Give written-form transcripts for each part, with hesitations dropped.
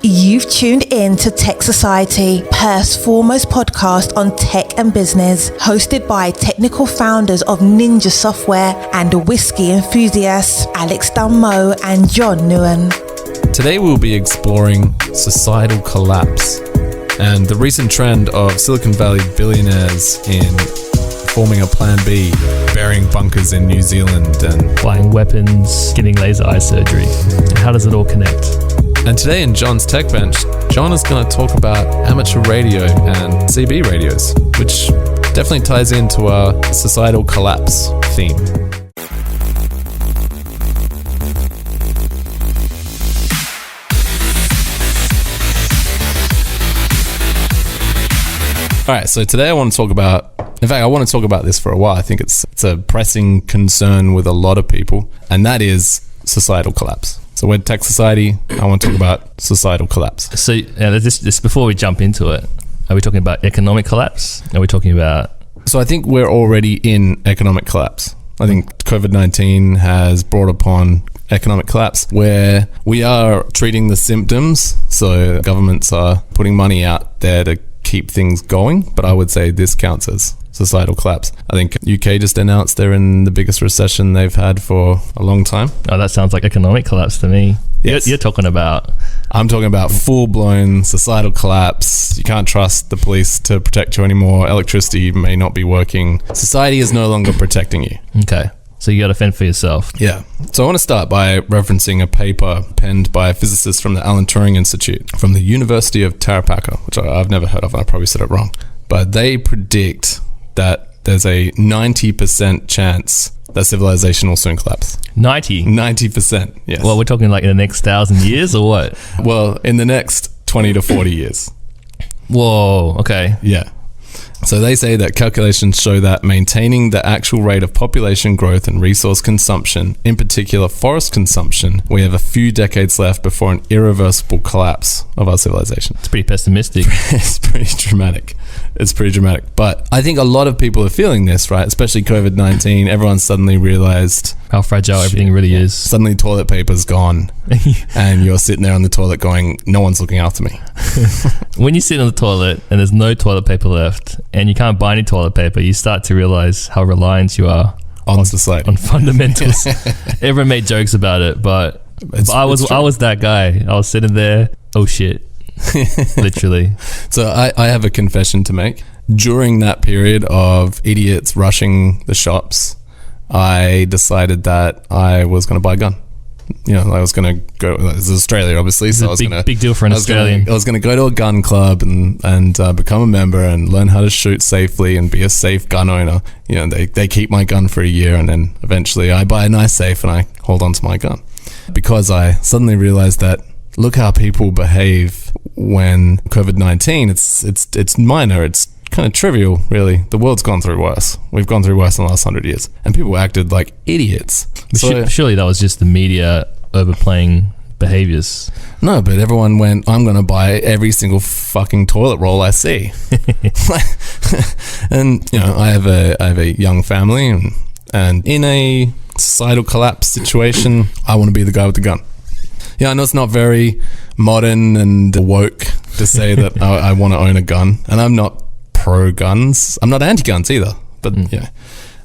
You've tuned in to Tech Society, Perth's foremost podcast on tech and business, hosted by technical founders of Ninja Software and whiskey enthusiasts Alex Dunmo and John Nguyen. Today we'll be exploring societal collapse and the recent trend of Silicon Valley billionaires in forming a plan B, burying bunkers in New Zealand and buying weapons, getting laser eye surgery. How does it all connect? And today in John's Tech Bench, John is going to talk about amateur radio and CB radios, which definitely ties into our societal collapse theme. All right, so today I want to talk about, in fact, I want to talk about this for a while. I think it's a pressing concern with a lot of people, and that is societal collapse. So we're Tech Society. I want to talk about societal collapse. So this before we jump into it, are we talking about economic collapse? Are we talking about... So I think we're already in economic collapse. I think COVID-19 has brought upon economic collapse where we are treating the symptoms. So governments are putting money out there to keep things going, but I would say this counts as societal collapse. I think UK just announced they're in the biggest recession they've had for a long time. Oh, that sounds like economic collapse to me. Yes. You're talking about... I'm talking about full-blown societal collapse. You can't trust the police to protect you anymore. Electricity may not be working. Society is no longer protecting you. Okay. So you got to fend for yourself. Yeah. So I want to start by referencing a paper penned by a physicist from the Alan Turing Institute from the University of Tarapaca, which I've never heard of. I probably said it wrong. But they predict that there's a 90% chance that civilization will soon collapse. 90%, yes. Well, we're talking like in the next 1,000 years or what? Well, in the next 20 to 40 years. Whoa, okay. Yeah. So they say that calculations show that maintaining the actual rate of population growth and resource consumption, in particular forest consumption, we have a few decades left before an irreversible collapse of our civilization. It's pretty pessimistic. It's pretty dramatic. But I think a lot of people are feeling this, right? Especially COVID-19. Everyone suddenly realized how fragile everything really is. Suddenly toilet paper's gone and you're sitting there on the toilet going, no one's looking after me. When you sit on the toilet and there's no toilet paper left and you can't buy any toilet paper, you start to realize how reliant you are on society, on fundamentals. Everyone made jokes about it, but I was that guy. I was sitting there, oh shit. Literally. So I have a confession to make. During that period of idiots rushing the shops, I decided that I was going to buy a gun. You know, I was going to go. This is Australia, obviously, so I was going to big deal for an Australian. I was going to go to a gun club and become a member and learn how to shoot safely and be a safe gun owner. You know, they keep my gun for a year and then eventually I buy a nice safe and I hold on to my gun because I suddenly realized that look how people behave when COVID-19. It's minor. It's kind of trivial, really. The world's gone through worse. We've gone through worse in the last 100 years. And people acted like idiots. So, surely that was just the media overplaying behaviors. No, but everyone went, I'm going to buy every single fucking toilet roll I see. And, you know, I have a young family and in a societal collapse situation, I want to be the guy with the gun. Yeah, I know it's not very modern and woke to say that I want to own a gun. And I'm not pro-guns. I'm not anti-guns either. But yeah,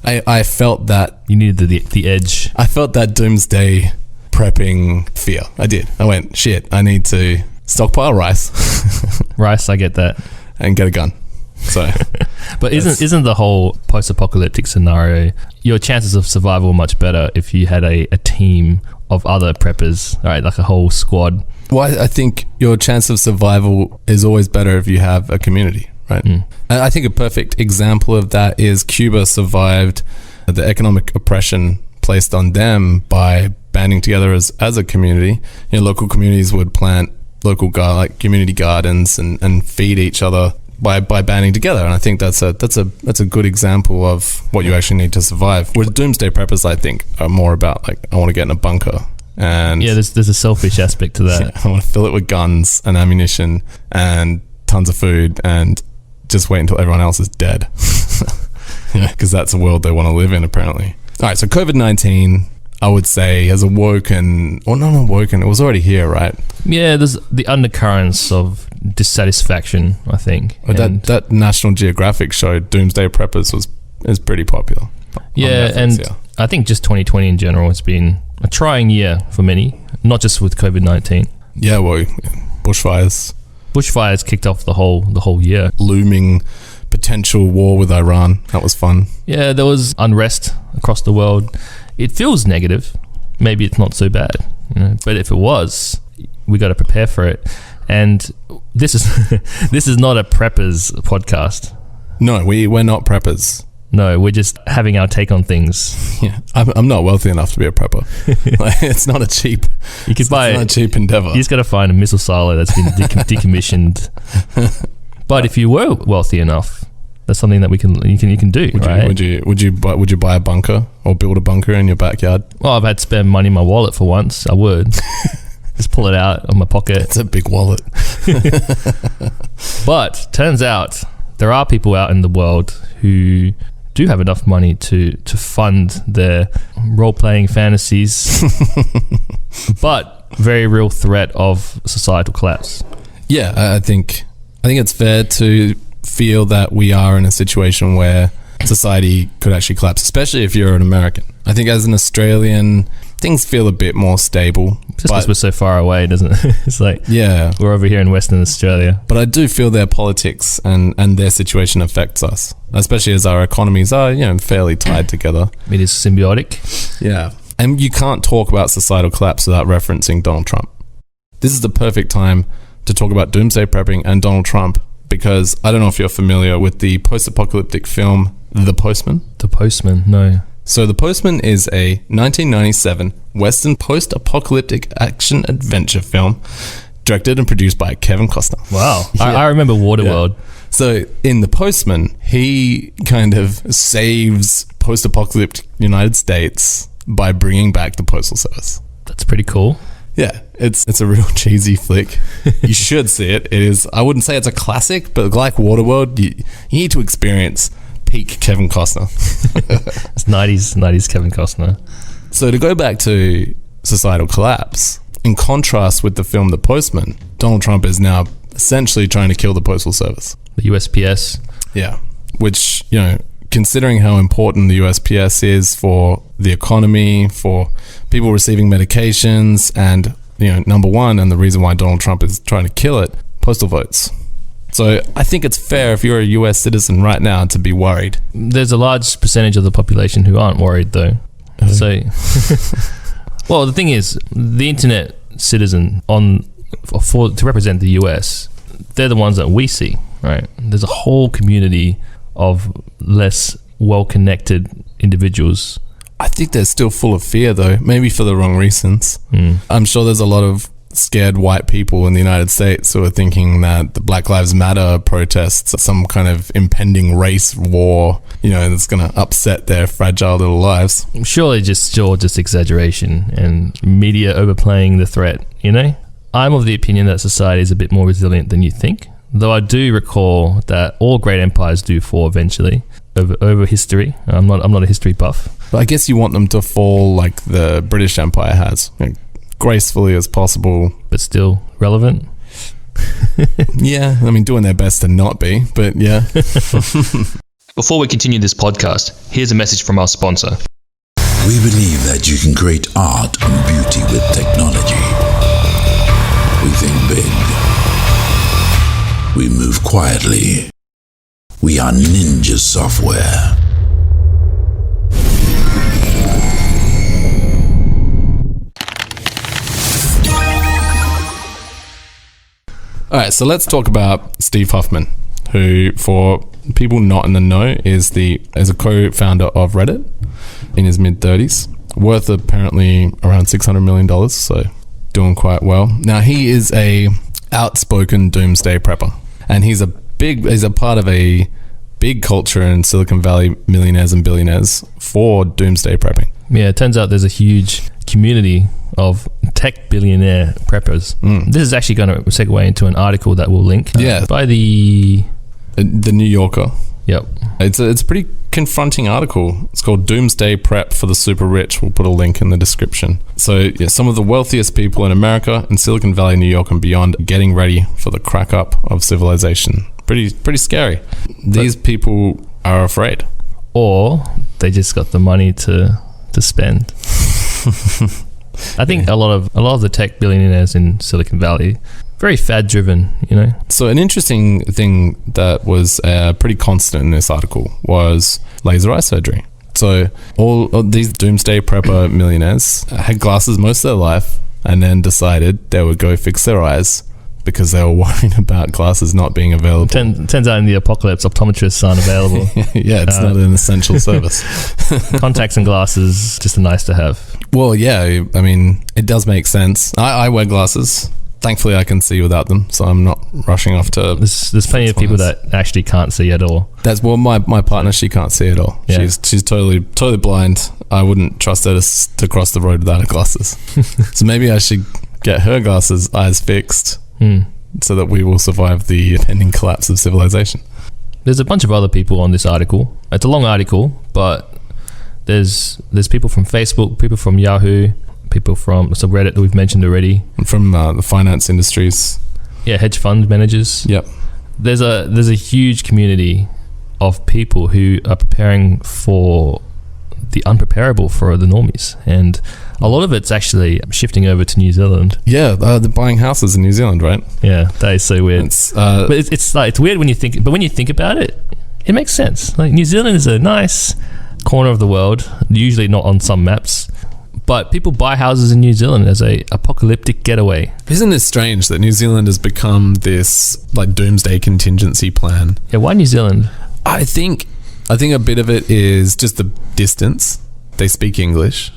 I felt that... You needed the edge. I felt that doomsday prepping fear. I did. I went, shit, I need to stockpile rice. Rice, I get that. And get a gun. So... But isn't the whole post-apocalyptic scenario, your chances of survival are much better if you had a team of other preppers, right? Like a whole squad. Well, I think your chance of survival is always better if you have a community, right? And I think a perfect example of that is Cuba survived the economic oppression placed on them by banding together as a community. You know, local communities would plant local community gardens and feed each other by banding together, and I think that's a good example of what you actually need to survive. With doomsday preppers, I think are more about like I want to get in a bunker, and yeah, there's a selfish aspect to that. Yeah, I want to fill it with guns and ammunition and tons of food, and just wait until everyone else is dead. Yeah, because that's a world they want to live in, apparently. All right, so COVID-19. I would say, has awoken, or not awoken, it was already here, right? Yeah, there's the undercurrents of dissatisfaction, I think. That National Geographic show, Doomsday Preppers, is pretty popular. Yeah, Netflix, and I think just 2020 in general has been a trying year for many, not just with COVID-19. Yeah, well, bushfires. Bushfires kicked off the whole year. Looming potential war with Iran. That was fun. Yeah, there was unrest across the world. It feels negative. Maybe it's not so bad, but if it was, we got to prepare for it. And this is not a preppers podcast. No, we're not preppers. No, we're just having our take on things. Yeah, I'm not wealthy enough to be a prepper. It's not a cheap. You could buy it's not a cheap endeavor. You just got to find a missile silo that's been decommissioned. But if you were wealthy enough, that's something that you can do. Would you buy a bunker or build a bunker in your backyard? Well, I've had to spend money in my wallet for once. I would just pull it out of my pocket. It's a big wallet. But turns out there are people out in the world who do have enough money to fund their role-playing fantasies, but very real threat of societal collapse. Yeah, I think it's fair to feel that we are in a situation where society could actually collapse, especially if you're an American. I think as an Australian, things feel a bit more stable. Just because we're so far away, doesn't it? It's like, yeah, we're over here in Western Australia. But I do feel their politics and their situation affects us, especially as our economies are, fairly tied together. It is symbiotic. Yeah. And you can't talk about societal collapse without referencing Donald Trump. This is the perfect time to talk about doomsday prepping and Donald Trump, because I don't know if you're familiar with the post-apocalyptic film The Postman. The Postman, no. So The Postman is a 1997 Western post-apocalyptic action-adventure film directed and produced by Kevin Costner. Wow. Yeah. I remember Waterworld. Yeah. So in The Postman, he kind of saves post-apocalyptic United States by bringing back the Postal Service. That's pretty cool. Yeah, it's a real cheesy flick. You should see it. It is, I wouldn't say it's a classic, but like Waterworld, you need to experience peak Kevin Costner. It's 90s Kevin Costner. So to go back to societal collapse, in contrast with the film The Postman, Donald Trump is now essentially trying to kill the Postal Service. The USPS. Yeah, which, considering how important the USPS is for the economy, for people receiving medications, and, number one, and the reason why Donald Trump is trying to kill it, postal votes. So I think it's fair if you're a US citizen right now to be worried. There's a large percentage of the population who aren't worried though. So, well, the thing is, the internet citizen to represent the US, they're the ones that we see, right? There's a whole community of less well-connected individuals. I think they're still full of fear though, maybe for the wrong reasons. I'm sure there's a lot of scared white people in the United States who are thinking that the Black Lives Matter protests are some kind of impending race war, that's going to upset their fragile little lives. Surely just exaggeration and media overplaying the threat, I'm of the opinion that society is a bit more resilient than you think, though I do recall that all great empires do fall eventually over history. I'm not a history buff. But I guess you want them to fall like the British Empire has, gracefully as possible, but still relevant. Yeah, doing their best to not be, but yeah. Before we continue this podcast, here's a message from our sponsor. We believe that you can create art and beauty with technology. We think big. We move quietly. We are Ninja Software. All right, so let's talk about Steve Huffman, who, for people not in the know, is a co-founder of Reddit in his mid-30s, worth apparently around $600 million, so doing quite well. Now, he is a outspoken doomsday prepper, and he's a part of a big culture in Silicon Valley, millionaires and billionaires, for doomsday prepping. Yeah, it turns out there's a huge community of tech billionaire preppers. This is actually going to segue into an article that we'll link. Yeah. By the New Yorker. Yep. It's a pretty confronting article. It's called Doomsday Prep for the Super Rich. We'll put a link in the description. So yeah, some of the wealthiest people in America and Silicon Valley, New York and beyond getting ready for the crack up of civilization. Pretty scary. These people are afraid. Or they just got the money to spend. I think a lot of the tech billionaires in Silicon Valley, very fad driven, you know. So an interesting thing that was pretty constant in this article was laser eye surgery. So all of these doomsday prepper millionaires had glasses most of their life and then decided they would go fix their eyes because they were worried about glasses not being available. Turns out in the apocalypse, optometrists aren't available. Yeah, it's not an essential service. Contacts and glasses, just a nice to have. Well, yeah, I mean, it does make sense. I wear glasses. Thankfully, I can see without them, so I'm not rushing off to... There's plenty of people that actually can't see at all. That's my partner, she can't see at all. Yeah. She's totally blind. I wouldn't trust her to cross the road without her glasses. So maybe I should get her eyes fixed so that we will survive the pending collapse of civilization. There's a bunch of other people on this article. It's a long article, but there's people from Facebook, people from Yahoo, people from Reddit that we've mentioned already, and from the finance industries. Yeah, hedge fund managers. Yep. There's a huge community of people who are preparing for the unpreparable for the normies, and a lot of it's actually shifting over to New Zealand. Yeah, they're buying houses in New Zealand, right? Yeah, that is so weird. But it's like, it's weird when you think, but when you think about it, it makes sense. Like, New Zealand is a nice corner of the world, usually not on some maps, but people buy houses in New Zealand as a apocalyptic getaway. Isn't it strange that New Zealand has become this like doomsday contingency plan? Yeah, why New Zealand? I think a bit of it is just the distance. They speak English.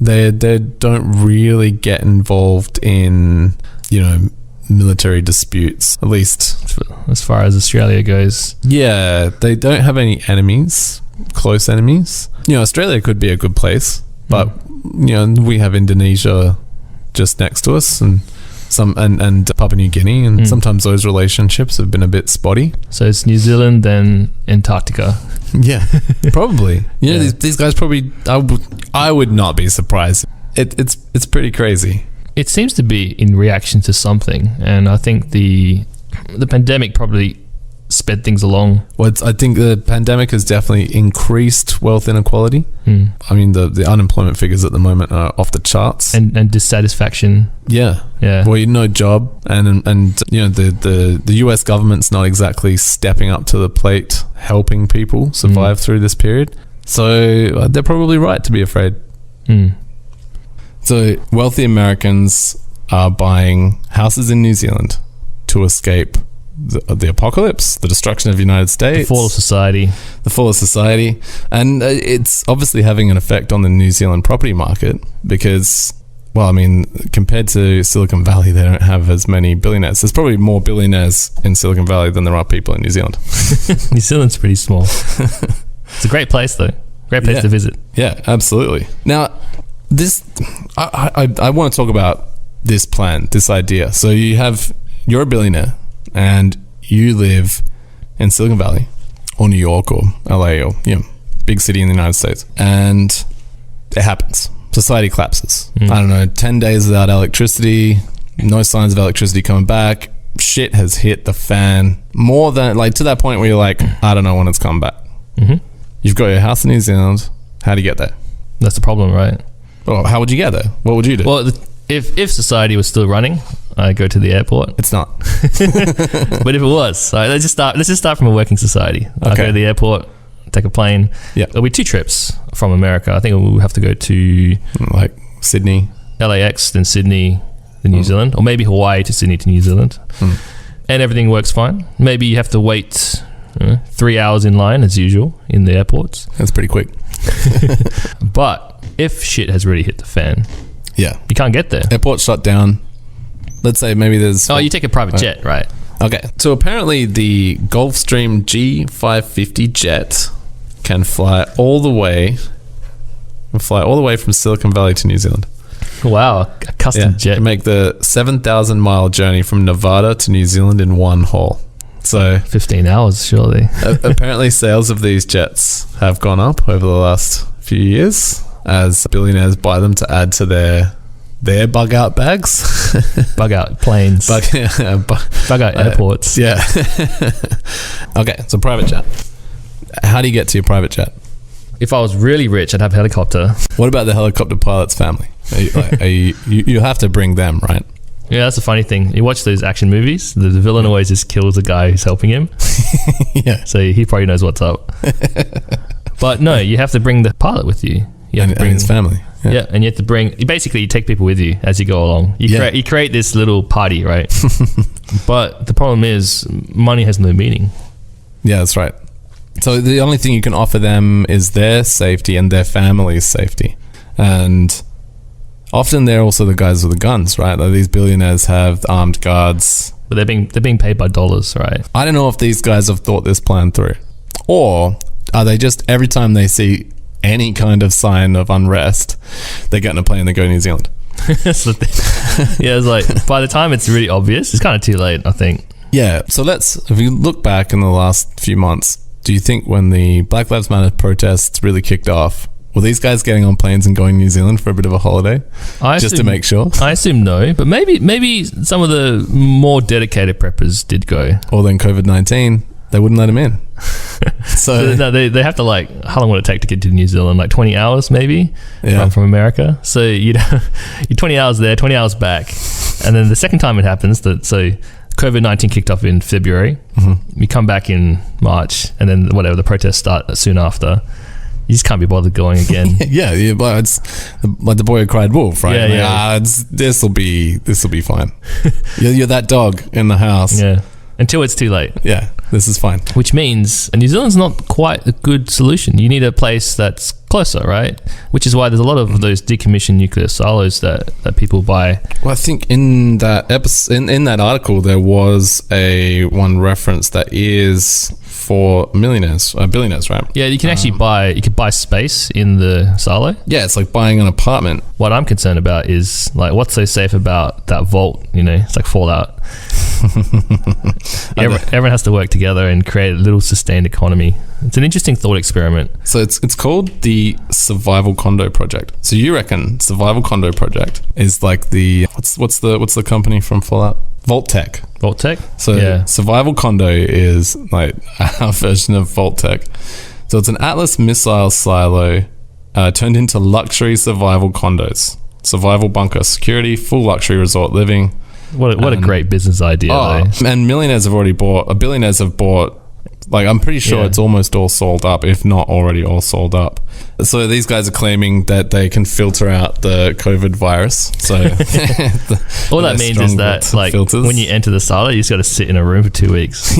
They don't really get involved in, you know, military disputes, at least as far as Australia goes. Yeah, they don't have any enemies, close enemies. You know, Australia could be a good place, but you know, we have Indonesia just next to us, and Papua New Guinea, and sometimes those relationships have been a bit spotty. So it's New Zealand, then Antarctica. Yeah, probably. You know, these guys probably. I would not be surprised. It's pretty crazy. It seems to be in reaction to something, and I think the pandemic probably sped things along. Well, I think the pandemic has definitely increased wealth inequality. I mean, the unemployment figures at the moment are off the charts, and dissatisfaction. Yeah. Well, you no job, and you know the US government's not exactly stepping up to the plate, helping people survive through this period. So they're probably right to be afraid. So wealthy Americans are buying houses in New Zealand to escape the apocalypse, the destruction of the United States, the fall of society, and it's obviously having an effect on the New Zealand property market because, well, I mean, compared to Silicon Valley, they don't have as many billionaires. There's probably more billionaires in Silicon Valley than there are people in New Zealand. New Zealand's pretty small. It's a great place, though. Great place to visit. Yeah, absolutely. Now, I want to talk about this plan, this idea. So you're a billionaire, and you live in Silicon Valley or New York or LA or, you know, big city in the United States, and it happens. Society collapses. I don't know, 10 days without electricity, no signs of electricity coming back. Shit has hit the fan more than, like, to that point where you're like, I don't know when it's coming back. You've got your house in New Zealand. How do you get there? That's the problem, right? Well, how would you get there? What would you do? Well, if society was still running, I go to the airport. It's not. But if it was, let's just start from a working society. I go to the airport, take a plane. Yeah, there'll be 2 trips from America. I think we'll have to go to like Sydney, LAX, then Sydney, then New Zealand, or maybe Hawaii to Sydney to New Zealand, and everything works fine. Maybe you have to wait 3 hours in line as usual in the airports. That's pretty quick. But if shit has really hit the fan, you can't get there. Airport shut down. Let's say maybe there's... you take a private jet, right? Okay. So apparently the Gulfstream G550 jet can fly all the way from Silicon Valley to New Zealand. Wow, a custom jet. Can make the 7,000 mile journey from Nevada to New Zealand in one haul. So 15 hours, surely. apparently sales of these jets have gone up over the last few years as billionaires buy them to add to their bug out bags. Bug out planes. Bug out airports. Yeah. Okay, so private jet. How do you get to your private jet? If I was really rich, I'd have a helicopter. What about the helicopter pilot's family? You have to bring them, right? Yeah, that's a funny thing. You watch those action movies, the villain always just kills the guy who's helping him. Yeah. So he probably knows what's up. But no, you have to bring the pilot with you. You have to bring his family. Yeah, and you have to bring... Basically, you take people with you as you go along. You create this little party, right? But the problem is money has no meaning. Yeah, that's right. So the only thing you can offer them is their safety and their family's safety. And often they're also the guys with the guns, right? Like these billionaires have armed guards. But they're being paid by dollars, right? I don't know if these guys have thought this plan through. Or are they just, every time they see any kind of sign of unrest, they get in a plane and they go to New Zealand? That's the thing. Yeah, it's like, by the time it's really obvious, it's kind of too late, I think. Yeah, so if you look back in the last few months, do you think when the Black Lives Matter protests really kicked off, were these guys getting on planes and going to New Zealand for a bit of a holiday? To make sure? I assume no, but maybe some of the more dedicated preppers did go. Or then COVID-19, they wouldn't let them in. So no, they have to how long would it take to get to New Zealand? 20 hours maybe from America. So you're 20 hours there, 20 hours back. And then the second time it happens, so COVID-19 kicked off in February. Mm-hmm. You come back in March, and then the protests start soon after. You just can't be bothered going again. yeah, but it's like the boy who cried wolf, right? Yeah. This will be fine. you're that dog in the house. Yeah, until it's too late. Yeah, this is fine. Which means New Zealand's not quite a good solution. You need a place that's closer, right? Which is why there's a lot of those decommissioned nuclear silos that people buy. Well, I think in that episode, in that article, there was one reference that is for billionaires, right? Yeah, you can actually buy space in the silo. Yeah, it's like buying an apartment. What I'm concerned about is what's so safe about that vault? It's like Fallout. Everyone has to work together and create a little sustained economy. It's an interesting thought experiment. So it's called the Survival Condo Project. So you reckon Survival Condo Project is like the what's the company from Fallout? Vault-Tec. So Survival Condo is like our version of Vault-Tec. So it's an Atlas missile silo turned into luxury survival condos. Survival bunker security, full luxury resort living. What a great business idea, though. And billionaires have bought, I'm pretty sure it's almost all sold up, if not already all sold up. So these guys are claiming that they can filter out the COVID virus. So all that means is that filters. When you enter the silo, you just got to sit in a room for 2 weeks.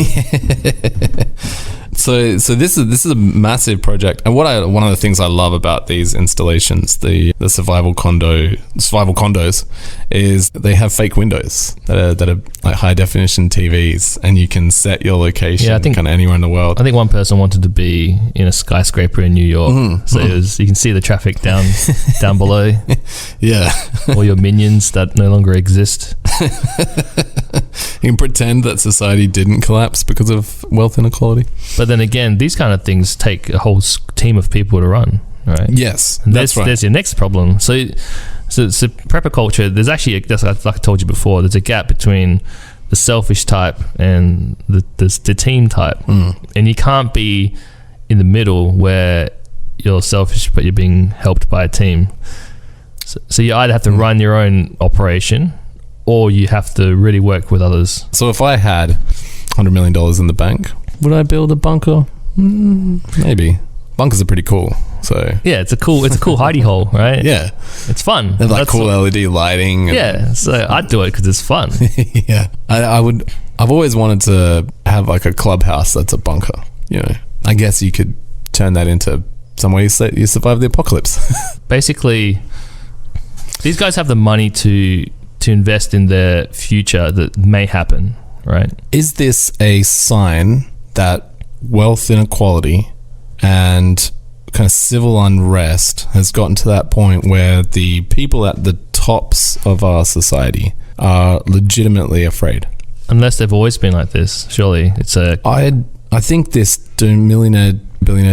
So this is a massive project, and one of the things I love about these installations, the survival condos, is they have fake windows that are like high definition TVs, and you can set your location kind of anywhere in the world. I think one person wanted to be in a skyscraper in New York, so you can see the traffic down below. Yeah, all your minions that no longer exist. You can pretend that society didn't collapse because of wealth inequality. But then again, these kind of things take a whole team of people to run, right? Yes, and that's right. There's your next problem. So prepper culture, there's actually, like I told you before, there's a gap between the selfish type and the team type. And you can't be in the middle where you're selfish but you're being helped by a team. So you either have to run your own operation, or you have to really work with others. So if I had $100 million in the bank, would I build a bunker? Maybe. Bunkers are pretty cool. So yeah, it's a cool hidey hole, right? Yeah, it's fun. They have cool LED lighting. Yeah, so I'd do it because it's fun. Yeah, I would. I've always wanted to have a clubhouse that's a bunker. I guess you could turn that into somewhere you survive the apocalypse. Basically, these guys have the money to invest in their future that may happen, right? Is this a sign that wealth inequality and kind of civil unrest has gotten to that point where the people at the tops of our society are legitimately afraid? Unless they've always been like this, surely it's a... I think this billionaire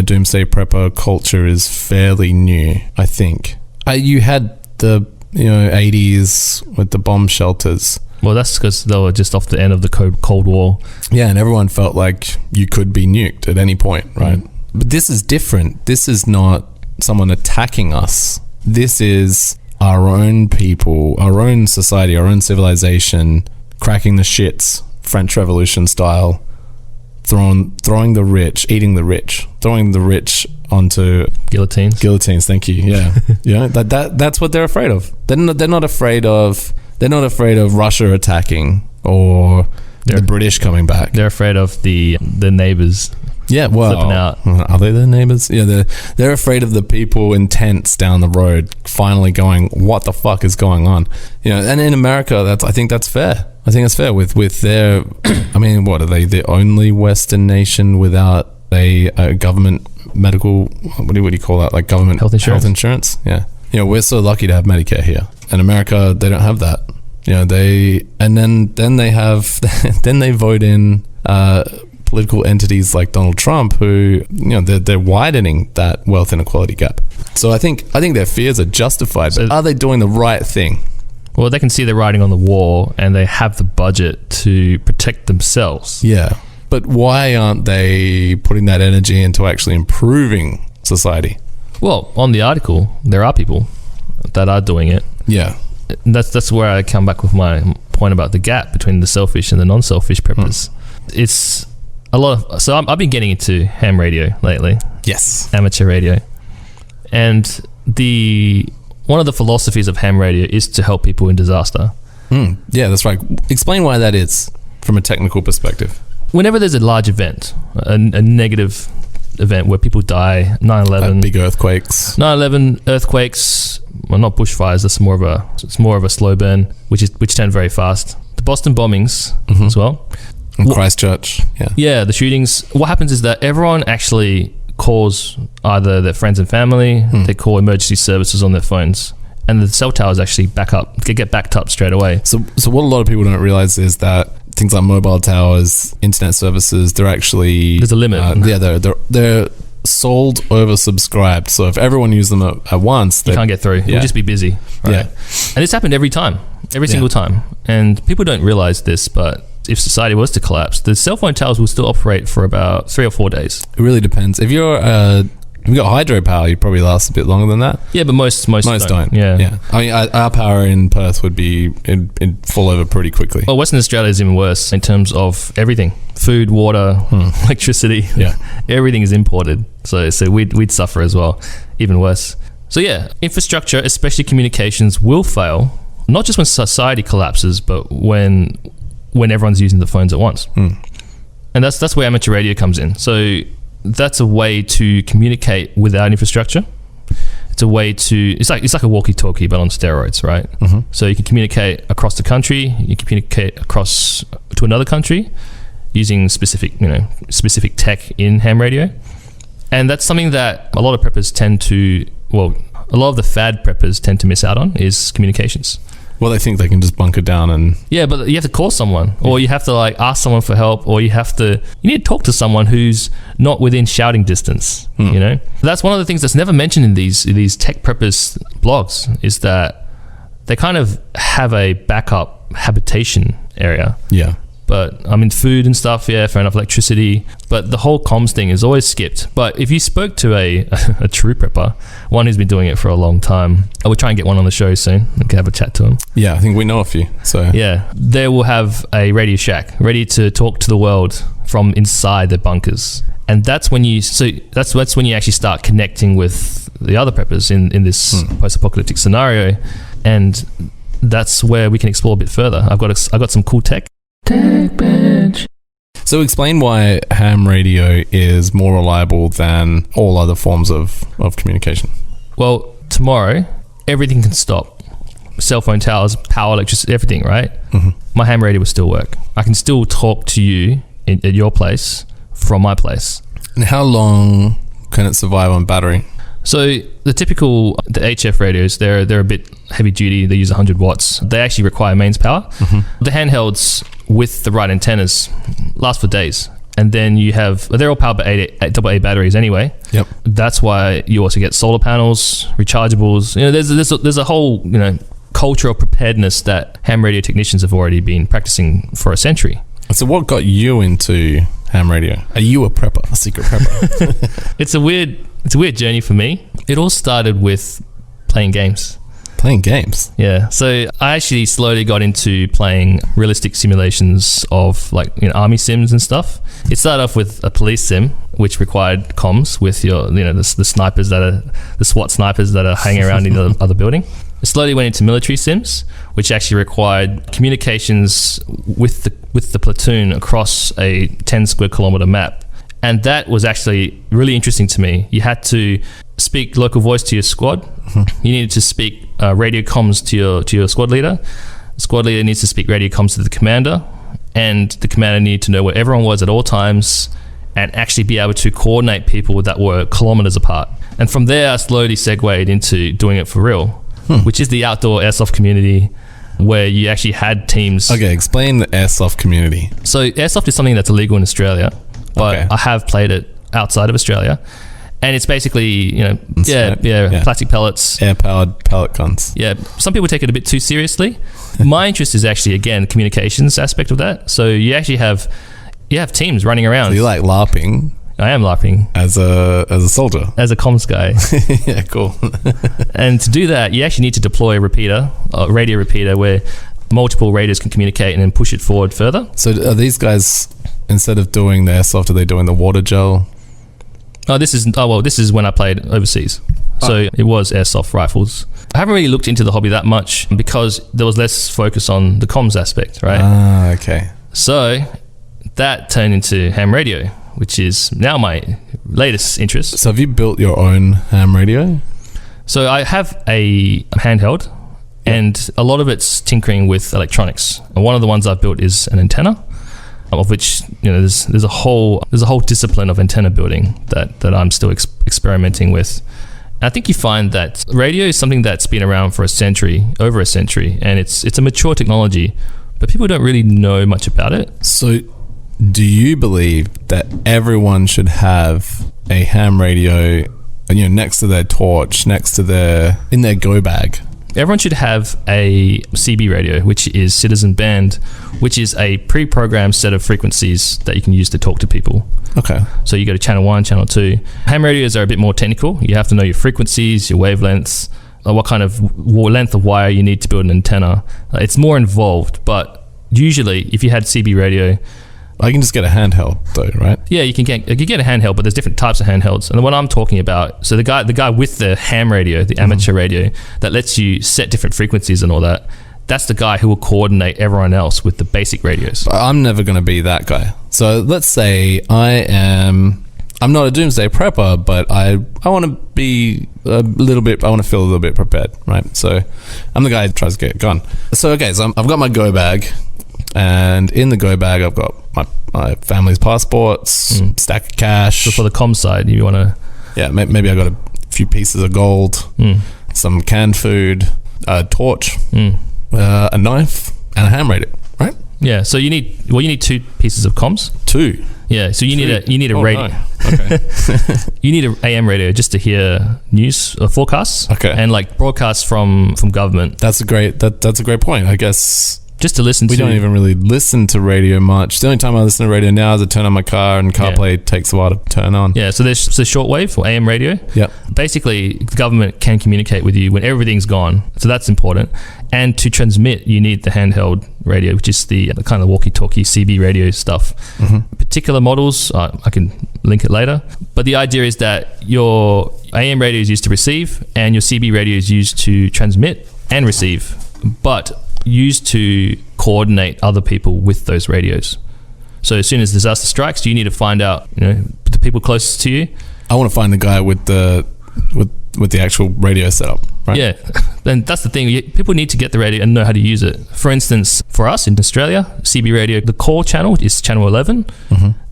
doomsday prepper culture is fairly new, I think. You had the 80s with the bomb shelters. Well, that's because they were just off the end of the Cold War. Yeah, and everyone felt like you could be nuked at any point, right? But this is different. This is not someone attacking us. This is our own people, our own society, our own civilization, cracking the shits, French Revolution style, throwing the rich, eating the rich, throwing the rich onto guillotines. Thank you. Yeah, that's what they're afraid of. They're not afraid of Russia attacking or the British coming back. They're afraid of the neighbors. Yeah, well, flipping out. Are they the neighbors? Yeah, they're afraid of the people in tents down the road finally going, what the fuck is going on? And in America, I think that's fair. I think it's fair with their, I mean, what are they? The only Western nation without a government medical, what do you call that? Like government health insurance? Yeah. We're so lucky to have Medicare here. In America, they don't have that. Then they vote in political entities like Donald Trump, who they're widening that wealth inequality gap. So I think their fears are justified. But are they doing the right thing? Well, they can see they're writing on the wall, and they have the budget to protect themselves. Yeah, but why aren't they putting that energy into actually improving society? Well, on the article, there are people that are doing it. Yeah. That's where I come back with my point about the gap between the selfish and the non-selfish preppers. It's a lot of... So I've been getting into ham radio lately. Yes. Amateur radio. And one of the philosophies of ham radio is to help people in disaster. Yeah, that's right. Explain why that is from a technical perspective. Whenever there's a large event, a negative event where people die, 9/11, big earthquakes. 9/11 earthquakes, well, not bushfires. That's more of a slow burn, which turned very fast. The Boston bombings as well, and Christchurch. Yeah, the shootings. What happens is that everyone actually calls either their friends and family. They call emergency services on their phones, and the cell towers actually get backed up straight away. So what a lot of people don't realize is that things like mobile towers, internet services, they're actually... There's a limit. They're sold oversubscribed. So if everyone used them at once... You can't get through. You'll just be busy. Right? Yeah. And this happened every single time. And people don't realize this, but if society was to collapse, the cell phone towers will still operate for about 3 or 4 days. It really depends. If you've got hydropower, you probably last a bit longer than that. Yeah, but most don't. Yeah. I mean, our power in Perth would be it'd fall over pretty quickly. Well, Western Australia is even worse in terms of everything: food, water, electricity. Yeah, everything is imported. So we'd suffer as well, even worse. So yeah, infrastructure, especially communications, will fail. Not just when society collapses, but when everyone's using the phones at once. And that's where amateur radio comes in. So that's a way to communicate without infrastructure. It's a way to... It's like a walkie-talkie, but on steroids, right? So you can communicate across the country. You can communicate across to another country using specific tech in ham radio. And that's something that a lot of preppers tend to... Well, a lot of the fad preppers tend to miss out on is communications. Well, they think they can just bunker down and... Yeah, but you have to call someone, or you have to ask someone for help, or you need to talk to someone who's not within shouting distance, That's one of the things that's never mentioned in these tech preppers blogs, is that they kind of have a backup habitation area. Yeah. But I mean, food and stuff, yeah, fair enough, electricity. But the whole comms thing is always skipped. But if you spoke to a true prepper, one who's been doing it for a long time, I would try and get one on the show soon. I can have a chat to him. Yeah, I think we know a few. So yeah, they will have a Radio Shack ready to talk to the world from inside their bunkers. And that's when you actually start connecting with the other preppers in this post-apocalyptic scenario. And that's where we can explore a bit further. I've got some cool tech. Tech Bench. So explain why ham radio is more reliable than all other forms of communication. Well, tomorrow, everything can stop. Cell phone towers, power, electricity, everything, right? My ham radio will still work. I can still talk to you at your place from my place. And how long can it survive on battery? So the HF radios, they're a bit heavy duty. They use 100 watts. They actually require mains power. The handhelds with the right antennas last for days. And then they're all powered by AA batteries anyway. Yep. That's why you also get solar panels, rechargeables. There's a whole, cultural preparedness that ham radio technicians have already been practicing for a century. So what got you into ham radio? Are you a prepper, a secret prepper? It's a weird journey for me. It all started with playing games. Playing games? Yeah. So I actually slowly got into playing realistic simulations of army sims and stuff. It started off with a police sim, which required comms with your, the snipers the SWAT snipers that are hanging around in the other building. It slowly went into military sims, which actually required communications with the platoon across a 10 square kilometer map. And that was actually really interesting to me. You had to speak local voice to your squad. Mm-hmm. You needed to speak radio comms to your squad leader. The squad leader needs to speak radio comms to the commander. And the commander needed to know where everyone was at all times and actually be able to coordinate people that were kilometers apart. And from there, I slowly segued into doing it for real, which is the outdoor airsoft community where you actually had teams. Okay, explain the airsoft community. So airsoft is something that's illegal in Australia, but Okay. I have played it outside of Australia. And it's basically, plastic pellets. Air-powered pellet guns. Yeah, some people take it a bit too seriously. My interest is actually, again, communications aspect of that. So you actually have teams running around. So you like LARPing I am LARPing. as a soldier. As a comms guy. Yeah, cool. And to do that, you actually need to deploy a radio repeater where multiple radios can communicate and then push it forward further. So are these guys, instead of doing the airsoft, are they doing the water gel? This is when I played overseas. So it was airsoft rifles. I haven't really looked into the hobby that much because there was less focus on the comms aspect, right? Ah, okay. So that turned into ham radio, which is now my latest interest. So have you built your own ham radio? So I have a handheld, and a lot of it's tinkering with electronics. And one of the ones I've built is an antenna, of which there's a whole discipline of antenna building that I'm still experimenting with. And I think you find that radio is something that's been around for over a century, and it's a mature technology, but people don't really know much about it. So do you believe that everyone should have a ham radio, next to their torch, in their go bag? Everyone should have a CB radio, which is citizen band, which is a pre-programmed set of frequencies that you can use to talk to people. Okay. So you go to channel 1, channel 2. Ham radios are a bit more technical. You have to know your frequencies, your wavelengths, what kind of length of wire you need to build an antenna. It's more involved, but usually if you had CB radio, I can just get a handheld though, right? yeah, you can get a handheld, but there's different types of handhelds. And the one I'm talking about, so the guy with the ham radio, the amateur radio, that lets you set different frequencies and all that, that's the guy who will coordinate everyone else with the basic radios. But I'm never going to be that guy. So let's say I'm not a Doomsday prepper, but I want to be I want to feel a little bit prepared, right? So I'm the guy who tries to get a gun. So I've got my go bag. And in the go bag, I've got my family's passports, stack of cash. So for the comm side, you want to... Yeah, maybe I got a few pieces of gold, some canned food, a torch, a knife, and a ham radio, right? Yeah, so you need 2 pieces of comms. 2? Yeah, so you need a radio. No. Okay. You need an AM radio just to hear news or forecasts. Okay. And broadcasts from government. That's a great point. I guess... Just to listen We to... don't even really listen to radio much. The only time I listen to radio now is I turn on my car, and CarPlay takes a while to turn on. Yeah, so there's shortwave or AM radio. Yep. Basically, the government can communicate with you when everything's gone. So that's important. And to transmit, you need the handheld radio, which is the kind of walkie-talkie CB radio stuff. Particular models, I can link it later. But the idea is that your AM radio is used to receive, and your CB radio is used to transmit and receive, but used to coordinate other people with those radios. So as soon as disaster strikes, you need to find out, the people closest to you. I want to find the guy with the actual radio setup, right? Yeah, and that's the thing. People need to get the radio and know how to use it. For instance, for us in Australia, CB radio, the call channel is channel 11.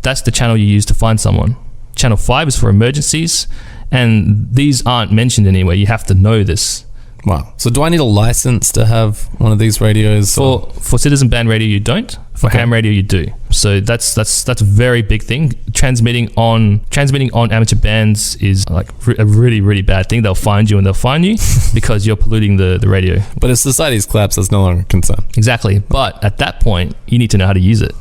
That's the channel you use to find someone. Channel 5 is for emergencies, and these aren't mentioned anywhere. You have to know this. Wow. So do I need a license to have one of these radios? For citizen band radio, you don't. For ham radio, you do. So that's a very big thing. Transmitting on amateur bands is like a really, really bad thing. They'll find you and they'll fine you because you're polluting the radio. But if society's collapsed, that's no longer a concern. Exactly. But at that point, you need to know how to use it,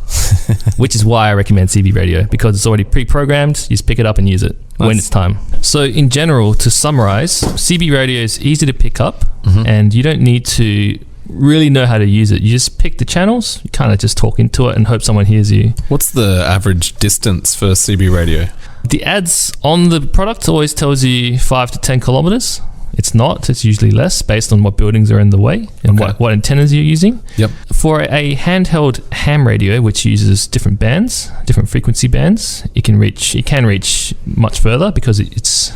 which is why I recommend CB radio, because it's already pre-programmed. You just pick it up and use it when it's time. So in general, to summarize, CB radio is easy to pick up and you don't need to really know how to use it. You just pick the channels, you kind of just talk into it and hope someone hears you. What's the average distance for CB radio? The ads on the product always tells you 5 to 10 kilometers. It's not. It's usually less based on what buildings are in the way and what antennas you're using. Yep. For a handheld ham radio, which uses different bands, different frequency bands, it can reach much further because it's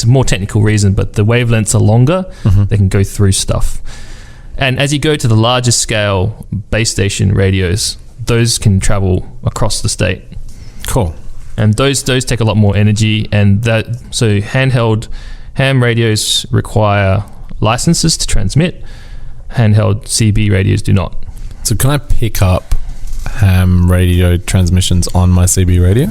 a more technical reason, but the wavelengths are longer. They can go through stuff. And as you go to the larger scale base station radios, those can travel across the state. Cool. And those take a lot more energy, and so handheld ham radios require licenses to transmit. Handheld CB radios do not. So can I pick up ham radio transmissions on my CB radio?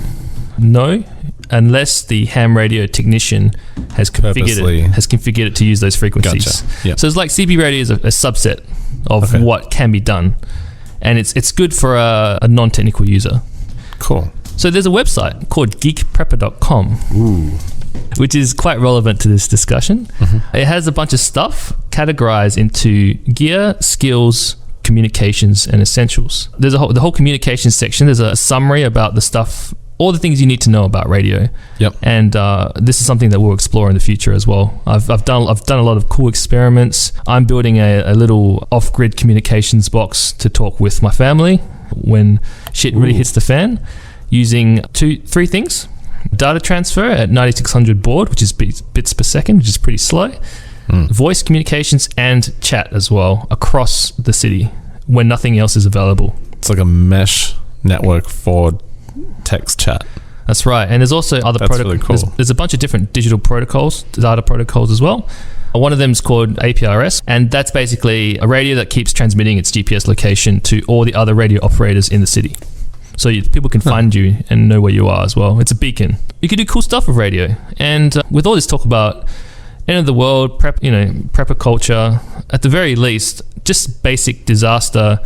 No, unless the ham radio technician has configured it to use those frequencies. Gotcha. Yep. So it's like CB radio is a subset of what can be done, and it's good for a non-technical user. Cool. So there's a website called geekprepper.com, which is quite relevant to this discussion. It has a bunch of stuff categorized into gear, skills, communications, and essentials. There's the whole communications section. There's a summary about the stuff, all the things you need to know about radio. Yep. And this is something that we'll explore in the future as well. I've done a lot of cool experiments. I'm building a little off-grid communications box to talk with my family when shit really hits the fan, using three things: data transfer at 9600 baud, which is bits per second, which is pretty slow, voice communications, and chat as well across the city when nothing else is available. It's like a mesh network for text chat. That's right. And there's also other protocols. Really cool. There's a bunch of different digital protocols, data protocols as well. One of them is called APRS, and that's basically a radio that keeps transmitting its GPS location to all the other radio operators in the city. So people can find you and know where you are as well. It's a beacon. You can do cool stuff with radio. And with all this talk about end of the world, prepper culture, at the very least, just basic disaster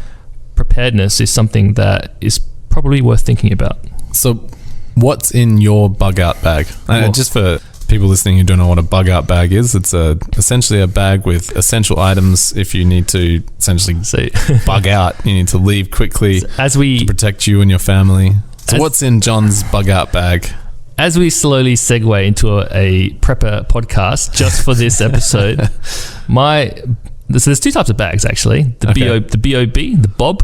preparedness is something that is probably worth thinking about. So what's in your bug out bag? Just for people listening who don't know what a bug out bag is, it's essentially a bag with essential items if you need to essentially bug out. You need to leave quickly to protect you and your family. So what's in John's bug out bag? As we slowly segue into a prepper podcast just for this episode, so there's two types of bags actually. The BOB, the Bob,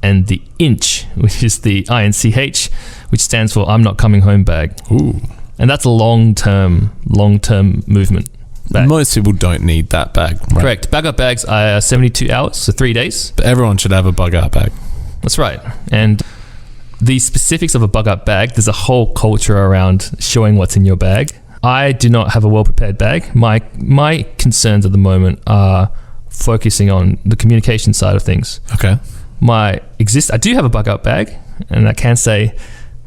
and the INCH, which is the INCH, which stands for I'm Not Coming Home bag. Ooh. And that's a long-term movement bag. Most people don't need that bag. Right? Correct. Bug out bags are 72 hours, so 3 days. But everyone should have a bug out bag. That's right. And the specifics of a bug out bag, there's a whole culture around showing what's in your bag. I do not have a well-prepared bag. My concerns at the moment are focusing on the communication side of things. Okay. I do have a bug out bag, and I can say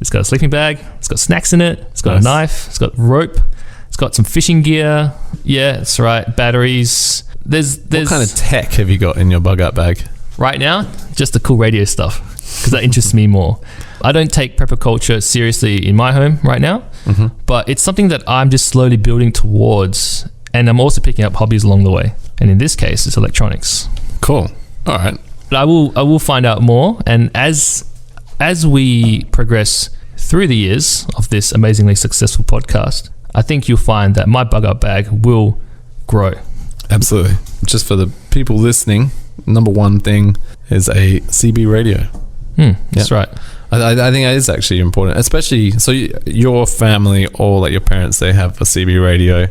it's got a sleeping bag, it's got snacks in it, it's got a knife, it's got rope, it's got some fishing gear. Yeah, that's right. Batteries. There's what kind of tech have you got in your bug out bag? Right now, just the cool radio stuff, because that interests me more. I don't take prepper culture seriously in my home right now, but it's something that I'm just slowly building towards, and I'm also picking up hobbies along the way. And in this case, it's electronics. Cool. All right. But I will find out more, and as we progress through the years of this amazingly successful podcast, I think you'll find that my bug out bag will grow. Absolutely. Just for the people listening, number one thing is a CB radio. That's right. I think that is actually important, especially so your family or like your parents, they have a CB radio.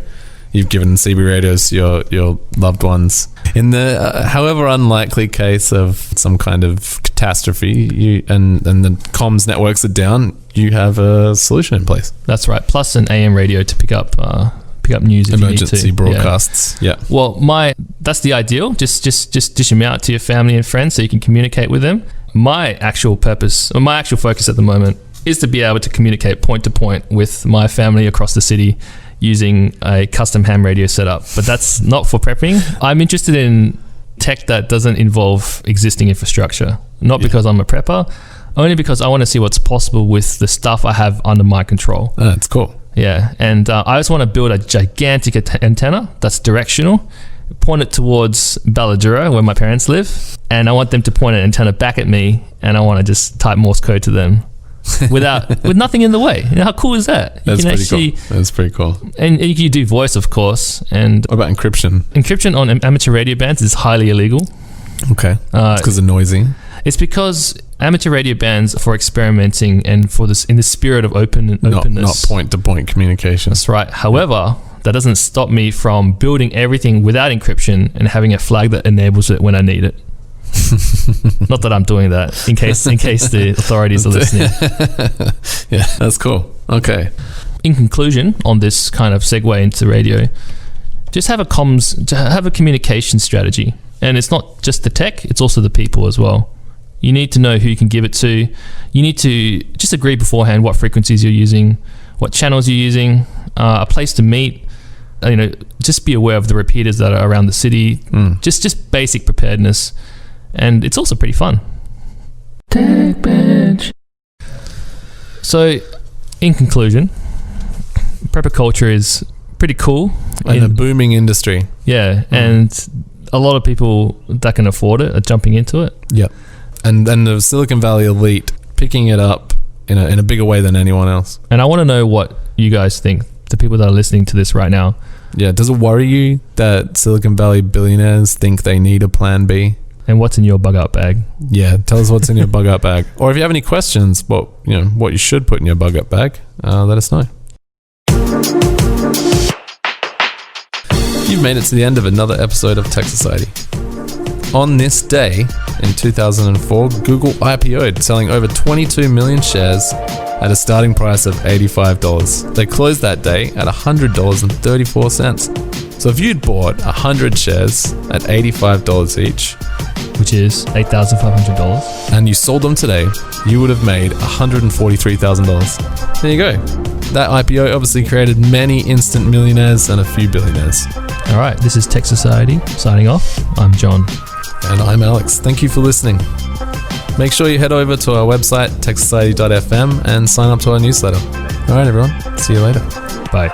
You've given CB radios to your loved ones. In the however unlikely case of some kind of catastrophe, and the comms networks are down, you have a solution in place. That's right. Plus an AM radio to pick up pick up news if Emergency you need to. broadcasts. Yeah. Well, that's the ideal. Just dish them out to your family and friends so you can communicate with them. My actual focus at the moment is to be able to communicate point to point with my family across the city using a custom ham radio setup. But that's not for prepping. I'm interested in tech that doesn't involve existing infrastructure. Not because I'm a prepper, only because I want to see what's possible with the stuff I have under my control. That's cool. Yeah, and I just want to build a gigantic antenna that's directional, point it towards Balladura, where my parents live, and I want them to point an antenna back at me, and I want to just type Morse code to them with nothing in the way. You know, how cool is that? That's pretty cool. That's pretty cool. And you do voice, of course. And what about encryption? Encryption on amateur radio bands is highly illegal. Okay. It's because of noisy. It's because amateur radio bands are for experimenting and for this in the spirit of openness. Not point-to-point communication. That's right. However, that doesn't stop me from building everything without encryption and having a flag that enables it when I need it. Not that I'm doing that, in case the authorities are listening. Yeah, that's cool. Okay. In conclusion, on this kind of segue into radio, just have a communication strategy. And it's not just the tech, it's also the people as well. You need to know who you can give it to. You need to just agree beforehand what frequencies you're using, what channels you're using, a place to meet. Just be aware of the repeaters that are around the city. Just basic preparedness. And it's also pretty fun. Tech Bench. So, in conclusion, prepper culture is pretty cool. And a booming industry. Yeah, and a lot of people that can afford it are jumping into it. Yep. And then the Silicon Valley elite picking it up in a bigger way than anyone else. And I want to know what you guys think, the people that are listening to this right now. Yeah, does it worry you that Silicon Valley billionaires think they need a plan B? And what's in your bug out bag? Yeah, tell us what's in your bug out bag. Or if you have any questions about what you should put in your bug out bag, let us know. You've made it to the end of another episode of Tech Society. On this day, in 2004, Google IPO'd, selling over 22 million shares at a starting price of $85. They closed that day at $100.34. So if you'd bought 100 shares at $85 each, which is $8,500, and you sold them today, you would have made $143,000. There you go. That IPO obviously created many instant millionaires and a few billionaires. All right, this is Tech Society signing off. I'm John. And I'm Alex. Thank you for listening. Make sure you head over to our website, techsociety.fm, and sign up to our newsletter. All right, everyone. See you later. Bye.